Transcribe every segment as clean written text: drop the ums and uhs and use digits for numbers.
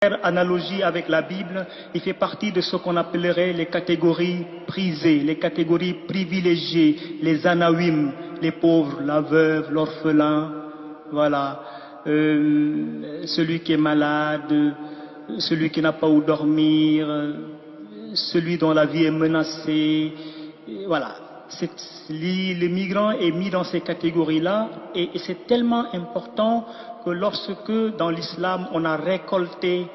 Analogie avec la Bible, il fait partie de ce qu'on appellerait les catégories prisées, les catégories privilégiées, les anawim, les pauvres, la veuve, l'orphelin, voilà, celui qui est malade, celui qui n'a pas où dormir, celui dont la vie est menacée, voilà. Le migrant est mis dans ces catégories-là et c'est tellement important que lorsque dans l'islam on a récolté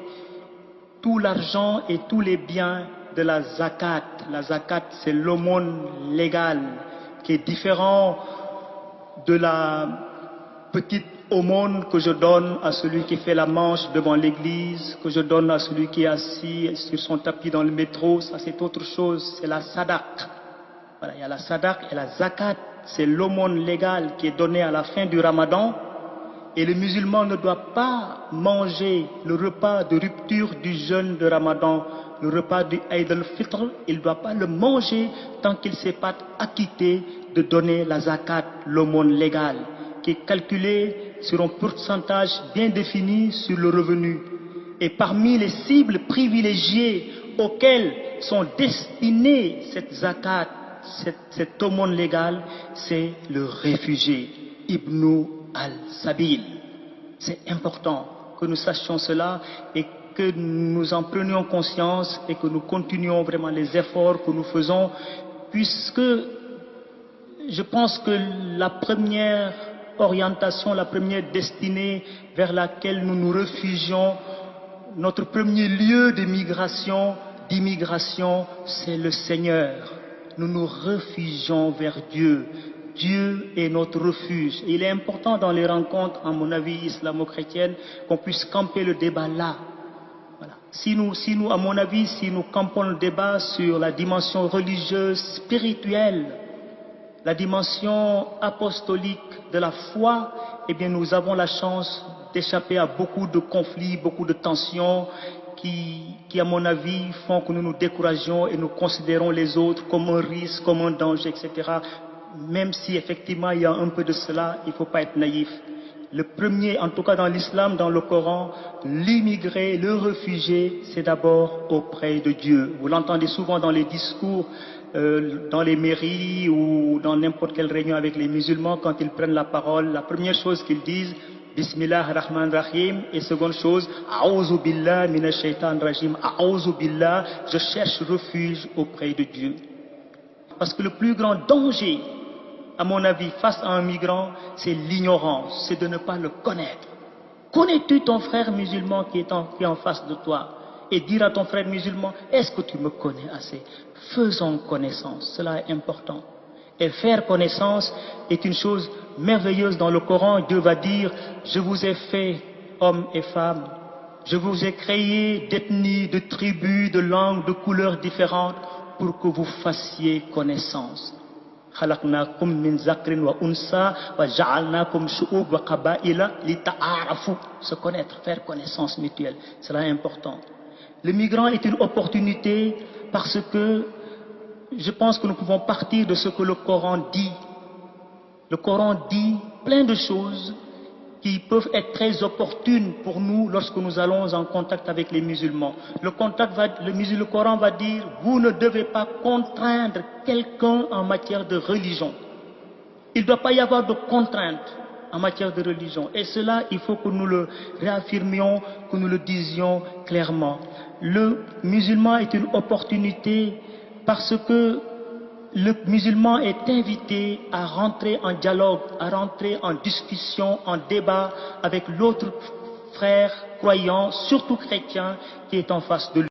tout l'argent et tous les biens de la zakat c'est l'aumône légale qui est différent de la petite aumône que je donne à celui qui fait la manche devant l'église, que je donne à celui qui est assis sur son tapis dans le métro, ça c'est autre chose, c'est la sadaq. Voilà, il y a la sadaq et la zakat, c'est l'aumône légale qui est donnée à la fin du ramadan. Et le musulman ne doit pas manger le repas de rupture du jeûne de ramadan, le repas du Eid al-Fitr, il ne doit pas le manger tant qu'il ne s'est pas acquitté de donner la zakat, l'aumône légale, qui est calculée sur un pourcentage bien défini sur le revenu. Et parmi les cibles privilégiées auxquelles sont destinées cette zakat, cette aumône légale, c'est le réfugié, Ibn al-Sabil. C'est important que nous sachions cela et que nous en prenions conscience et que nous continuions vraiment les efforts que nous faisons, puisque je pense que la première orientation, la première destinée vers laquelle nous nous réfugions, notre premier lieu d'immigration, c'est le Seigneur. Nous nous réfugions vers Dieu. Dieu est notre refuge. Et il est important dans les rencontres, à mon avis, islamo-chrétiennes, qu'on puisse camper le débat là. Voilà. Si nous, à mon avis, si nous campons le débat sur la dimension religieuse, spirituelle, la dimension apostolique de la foi, eh bien, nous avons la chance d'échapper à beaucoup de conflits, beaucoup de tensions, qui, à mon avis, font que nous nous décourageons et nous considérons les autres comme un risque, comme un danger, etc. Même si effectivement il y a un peu de cela, il ne faut pas être naïf. Le premier, en tout cas dans l'islam, dans le Coran, l'immigré, le réfugié, c'est d'abord auprès de Dieu. Vous l'entendez souvent dans les discours, dans les mairies ou dans n'importe quelle réunion avec les musulmans, quand ils prennent la parole, la première chose qu'ils disent, Bismillah ar-Rahman ar-Rahim, et seconde chose, A'ouzou billah minash shaitan rajim, A'ouzou billah, je cherche refuge auprès de Dieu. Parce que le plus grand danger, à mon avis, face à un migrant, c'est l'ignorance, c'est de ne pas le connaître. Connais-tu ton frère musulman qui est en face de toi? Et dire à ton frère musulman, est-ce que tu me connais assez? Faisons connaissance, cela est important. Et faire connaissance est une chose merveilleuse dans le Coran. Dieu va dire, je vous ai fait hommes et femmes, je vous ai créé d'ethnies, de tribus, de langues, de couleurs différentes pour que vous fassiez connaissance. Se connaître, faire connaissance mutuelle, cela est important. Le migrant est une opportunité parce que je pense que nous pouvons partir de ce que le Coran dit. Le Coran dit plein de choses qui peuvent être très opportunes pour nous lorsque nous allons en contact avec les musulmans. Le Coran va dire, vous ne devez pas contraindre quelqu'un en matière de religion. Il ne doit pas y avoir de contrainte en matière de religion. Et cela, il faut que nous le réaffirmions, que nous le disions clairement. Le musulman est une opportunité parce que le musulman est invité à rentrer en dialogue, à rentrer en discussion, en débat avec l'autre frère croyant, surtout chrétien, qui est en face de lui.